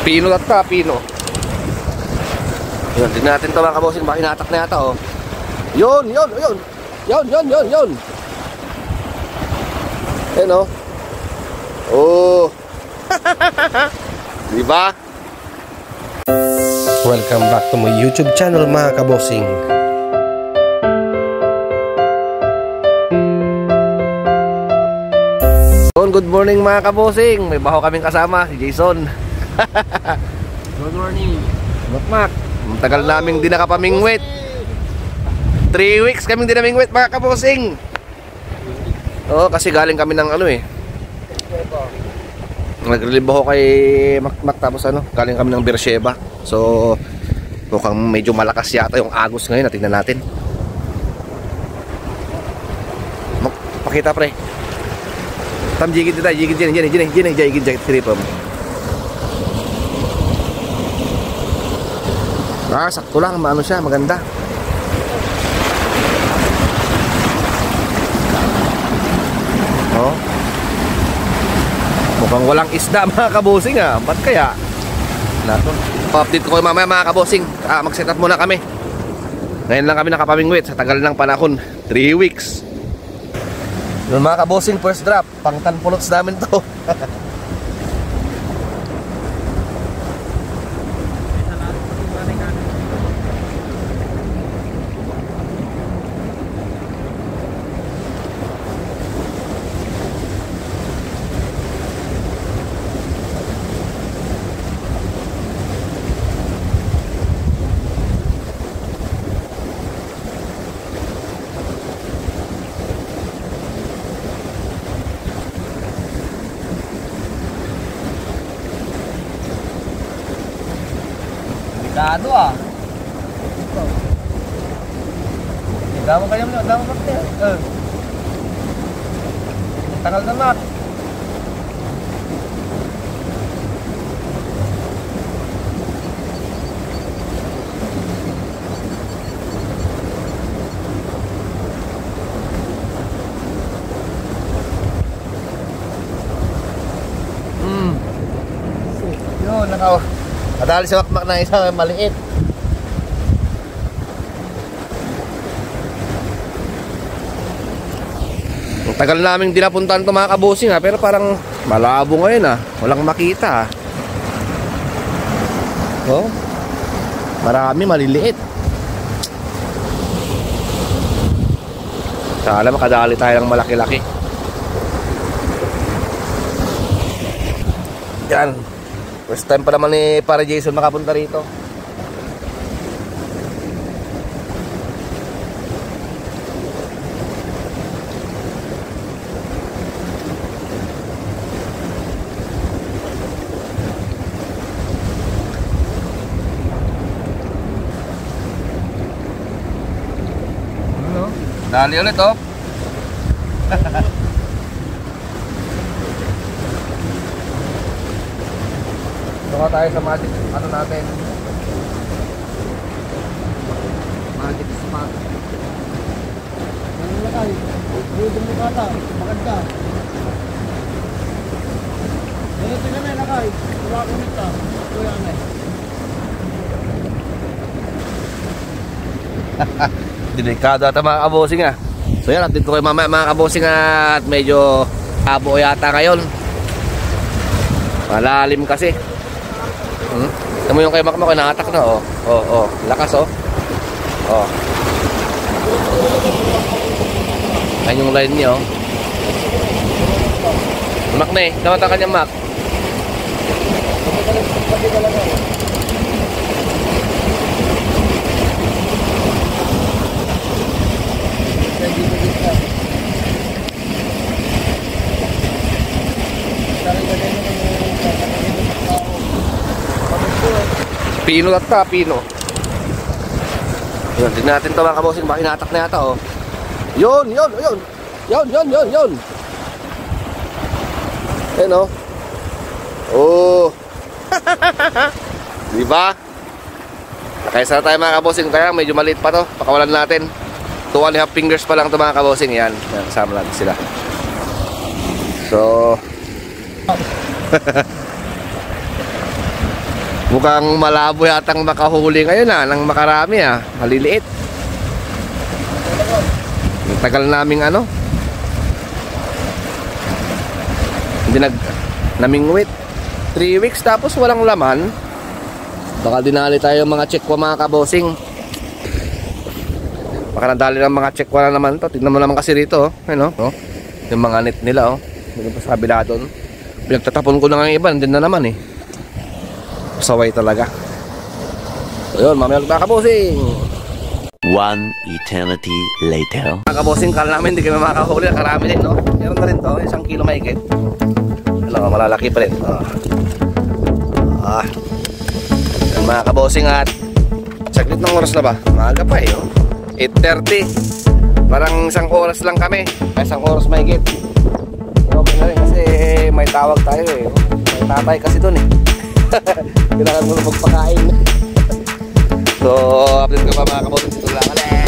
Pino at ka, pino. Yun, tignan natin ito mga kabosing. Baka hinatak na yata, oh. Yun. Yun. Ayan, oh. Oh. Diba? Welcome back to my YouTube channel mga kabosing. Good morning mga kabosing. May baho kaming kasama, si Jason. Good morning. Makmak. Tagal naming di nakapamingwit. 3 weeks kaming di namingwit mga kabosing. Oo, kasi galing kami ng ano eh. Nag-relieve ako kay Makmak, tapos ano, galing kami ng Beersheba. So mukhang medyo malakas yata yung agos ngayon. Tingnan natin. Pakita pre. Tam jigid dito, jigid tripom. Ah, sakto lang, maano siya, maganda. Oh. Mukhang walang isda mga kabosing ah. Ba't kaya? Nato. Update ko kayo mamaya mga kabosing. Mag-set up muna kami. Ngayon lang kami nakapamingwit sa tagal ng panahon. 3 weeks. Yung mga kabosing, first drop. Pang tanpulots namin to. Dado ah. Damo kaya mo, damo bakte. Tagal na mat. Yun, nakaw. Kadali sa Makmak na isang maliit. Ang tagal naming dinapuntahan ito mga kabosing ha, pero parang malabo ngayon ha. Walang makita ha. Oh, marami maliliit. Sana makadali tayo ng malaki-laki. Yan. First time pa naman ni para Jason makapunta rito. Ano? Dali ulit oh. Doon tayo sa magic, ano natin? Magic spot. Ano na kayo? Dito mo kata, maganda. Dito na may nakay. Wala ko nito. Kuya na eh. Delikado ata mga kabosing ah. So yan, update ko kayo mamaya mga kabosing at medyo abo yata ngayon. Malalim kasi. Ito mo yung kay Makmak, nakatak na oh. Oh, lakas oh. Oh. Ayan yung line niya oh. Mak na eh, namata ka niya Mak. Pino at ka, pino. Yun, tignan natin ito mga kabosing. Baka hinatak na yata, oh. Yun. Ayan, oh. Oh. Diba? Nakaisa na tayo mga kabosing. Kaya medyo maliit pa to. Pakawalan natin. 2.5 fingers pa lang ito mga kabosing. Yan, kasama natin sila. So Mukhang malabo yatang makahuli ngayon nang makarami maliliit. Ang tagal naming hindi namingwit 3 weeks tapos walang laman. Baka dinali tayo mga chekwa mga kabosing. Baka nadali ng mga chekwa na naman to. Tignan mo naman kasi rito yung mga net nila Yung pa sa kabila doon. Pinagtatapon ko na nga yung iba, nandun na naman saway talaga. So yun, mamaya ulit mga kabosing. One eternity later. Mga kabosing, kala namin hindi kami makakahuli. Karami din, meron na rin to, 1 kilo mahigit. Malalaki pa rin. Yan mga kabosing, at saglit ng oras na ba? Maaga pa 8:30. Parang 1 oras lang kami. 1 oras mahigit. Okay na rin kasi may tawag tayo May tatay kasi dun Kailangan mo na magpakain. So, update ko pa mga kabosing. Dito lang ulit.